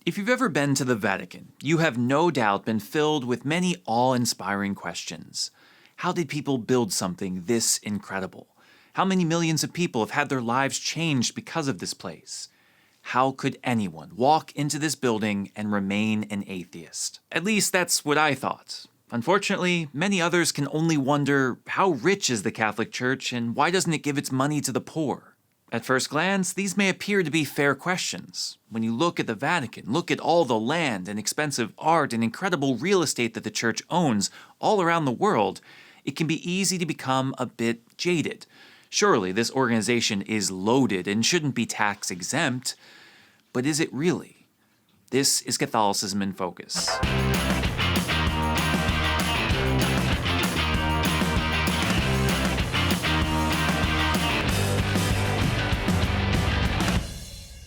If you've ever been to the Vatican, you have no doubt been filled with many awe-inspiring questions. How did people build something this incredible? How many millions of people have had their lives changed because of this place? How could anyone walk into this building and remain an atheist? At least that's what I thought. Unfortunately, many others can only wonder, how rich is the Catholic Church and why doesn't it give its money to the poor? At first glance, these may appear to be fair questions. When you look at the Vatican, look at all the land and expensive art and incredible real estate that the Church owns all around the world, it can be easy to become a bit jaded. Surely this organization is loaded and shouldn't be tax exempt. But is it really? This is Catholicism in Focus.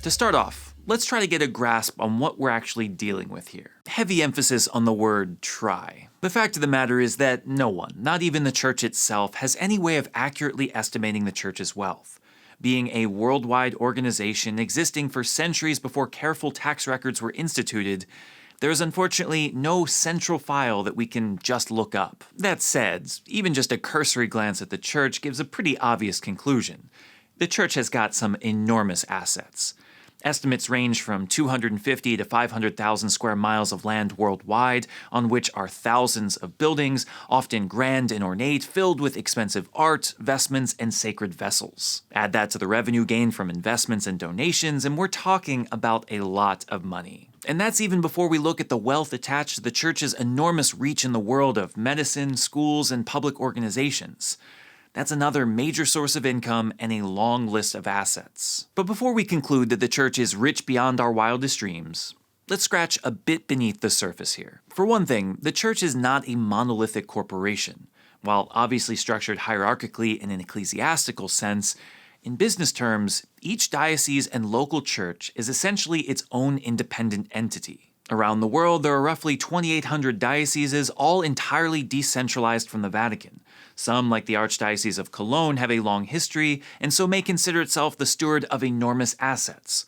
To start off, let's try to get a grasp on what we're actually dealing with here. Heavy emphasis on the word try. The fact of the matter is that no one, not even the Church itself, has any way of accurately estimating the Church's wealth. Being a worldwide organization existing for centuries before careful tax records were instituted, there is unfortunately no central file that we can just look up. That said, even just a cursory glance at the Church gives a pretty obvious conclusion. The Church has got some enormous assets. Estimates range from 250 to 500,000 square miles of land worldwide, on which are thousands of buildings, often grand and ornate, filled with expensive art, vestments, and sacred vessels. Add that to the revenue gained from investments and donations, and we're talking about a lot of money. And that's even before we look at the wealth attached to the Church's enormous reach in the world of medicine, schools, and public organizations. That's another major source of income and a long list of assets. But before we conclude that the Church is rich beyond our wildest dreams, let's scratch a bit beneath the surface here. For one thing, the Church is not a monolithic corporation. While obviously structured hierarchically in an ecclesiastical sense, in business terms, each diocese and local church is essentially its own independent entity. Around the world, there are roughly 2,800 dioceses, all entirely decentralized from the Vatican. Some, like the Archdiocese of Cologne, have a long history, and so may consider itself the steward of enormous assets.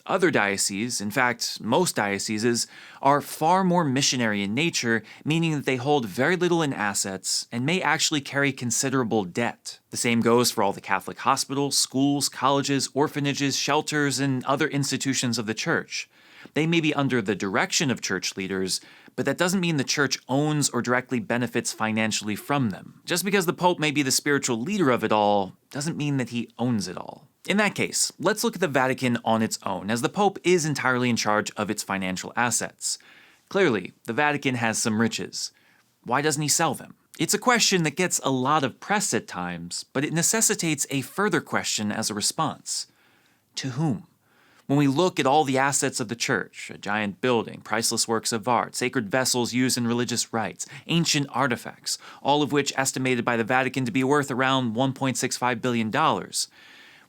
Other dioceses, in fact, most dioceses, are far more missionary in nature, meaning that they hold very little in assets and may actually carry considerable debt. The same goes for all the Catholic hospitals, schools, colleges, orphanages, shelters, and other institutions of the Church. They may be under the direction of church leaders, but that doesn't mean the Church owns or directly benefits financially from them. Just because the Pope may be the spiritual leader of it all, doesn't mean that he owns it all. In that case, let's look at the Vatican on its own, as the Pope is entirely in charge of its financial assets. Clearly, the Vatican has some riches. Why doesn't he sell them? It's a question that gets a lot of press at times, but it necessitates a further question as a response. To whom? When we look at all the assets of the Church, a giant building, priceless works of art, sacred vessels used in religious rites, ancient artifacts, all of which estimated by the Vatican to be worth around $1.65 billion,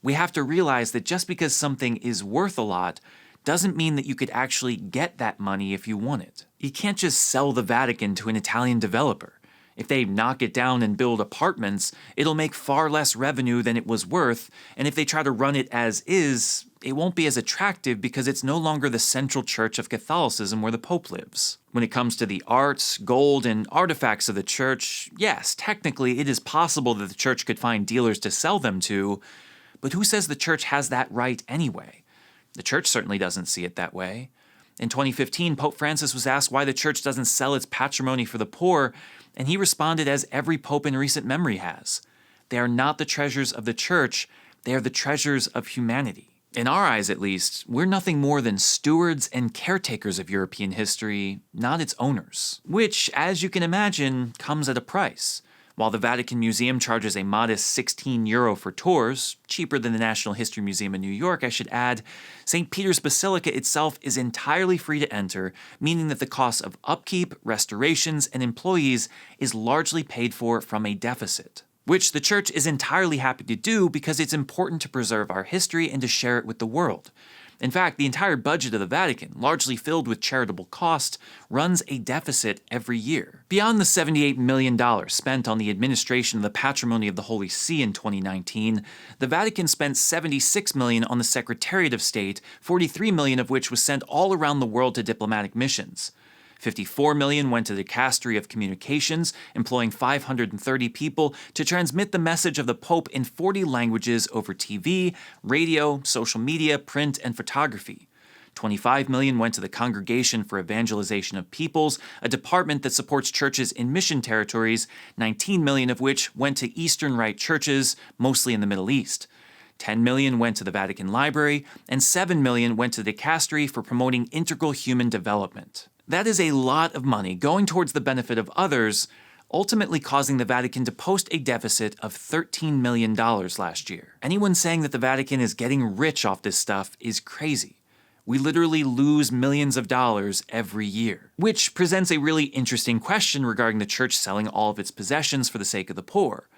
we have to realize that just because something is worth a lot doesn't mean that you could actually get that money if you want it. You can't just sell the Vatican to an Italian developer. If they knock it down and build apartments, it'll make far less revenue than it was worth, and if they try to run it as is, it won't be as attractive because it's no longer the central church of Catholicism where the Pope lives. When it comes to the arts, gold, and artifacts of the Church, yes, technically it is possible that the Church could find dealers to sell them to, but who says the Church has that right anyway? The Church certainly doesn't see it that way. In 2015, Pope Francis was asked why the Church doesn't sell its patrimony for the poor, and he responded as every pope in recent memory has. They are not the treasures of the Church, they are the treasures of humanity. In our eyes, at least, we're nothing more than stewards and caretakers of European history, not its owners. Which, as you can imagine, comes at a price. While the Vatican Museum charges a modest €16 for tours, cheaper than the National History Museum in New York, I should add, St. Peter's Basilica itself is entirely free to enter, meaning that the cost of upkeep, restorations, and employees is largely paid for from a deficit. Which the Church is entirely happy to do because it's important to preserve our history and to share it with the world. In fact, the entire budget of the Vatican, largely filled with charitable cost, runs a deficit every year. Beyond the $78 million spent on the administration of the patrimony of the Holy See in 2019, the Vatican spent $76 million on the Secretariat of State, $43 million of which was sent all around the world to diplomatic missions. $54 million went to the Dicastery of Communications, employing 530 people to transmit the message of the Pope in 40 languages over TV, radio, social media, print, and photography. $25 million went to the Congregation for Evangelization of Peoples, a department that supports churches in mission territories, $19 million of which went to Eastern Rite churches, mostly in the Middle East. $10 million went to the Vatican Library, and $7 million went to the Dicastery for promoting integral human development. That is a lot of money going towards the benefit of others, ultimately causing the Vatican to post a deficit of $13 million last year. Anyone saying that the Vatican is getting rich off this stuff is crazy. We literally lose millions of dollars every year. Which presents a really interesting question regarding the church selling all of its possessions for the sake of the poor.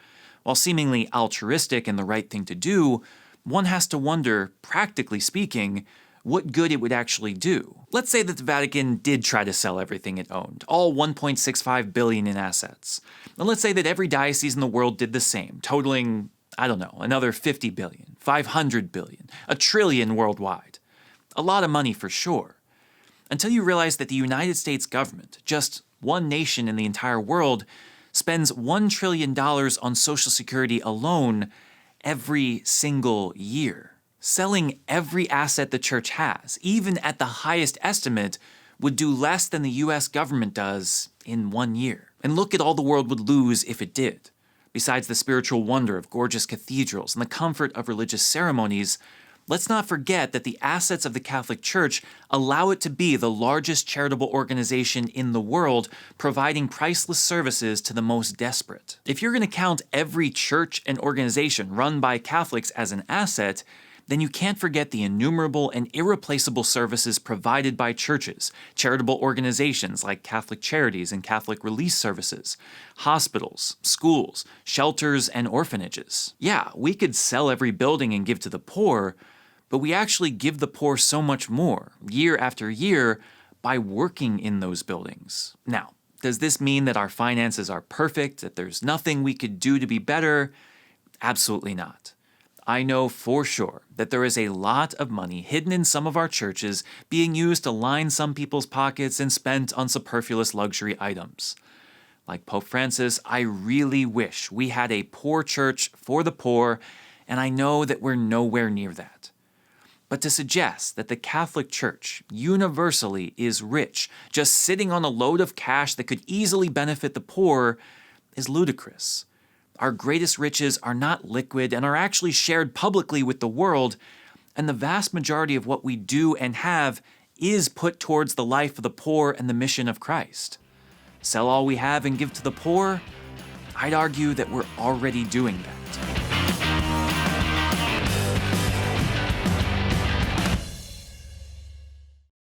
While seemingly altruistic and the right thing to do, one has to wonder, practically speaking, what good it would actually do. Let's say that the Vatican did try to sell everything it owned, all $1.65 billion in assets. And let's say that every diocese in the world did the same, totaling, another $50 billion, $500 billion, $1 trillion worldwide. A lot of money for sure. Until you realize that the United States government, just one nation in the entire world, spends $1 trillion on Social Security alone every single year. Selling every asset the church has, even at the highest estimate, would do less than the US government does in 1 year. And look at all the world would lose if it did. Besides the spiritual wonder of gorgeous cathedrals and the comfort of religious ceremonies, let's not forget that the assets of the Catholic Church allow it to be the largest charitable organization in the world, providing priceless services to the most desperate. If you're going to count every church and organization run by Catholics as an asset, then you can't forget the innumerable and irreplaceable services provided by churches, charitable organizations like Catholic Charities and Catholic Relief Services, hospitals, schools, shelters, and orphanages. Yeah, we could sell every building and give to the poor, but we actually give the poor so much more, year after year, by working in those buildings. Now, does this mean that our finances are perfect, that there's nothing we could do to be better? Absolutely not. I know for sure that there is a lot of money hidden in some of our churches being used to line some people's pockets and spent on superfluous luxury items. Like Pope Francis, I really wish we had a poor church for the poor, and I know that we're nowhere near that. But to suggest that the Catholic Church universally is rich, just sitting on a load of cash that could easily benefit the poor, is ludicrous. Our greatest riches are not liquid and are actually shared publicly with the world, and the vast majority of what we do and have is put towards the life of the poor and the mission of Christ. Sell all we have and give to the poor? I'd argue that we're already doing that.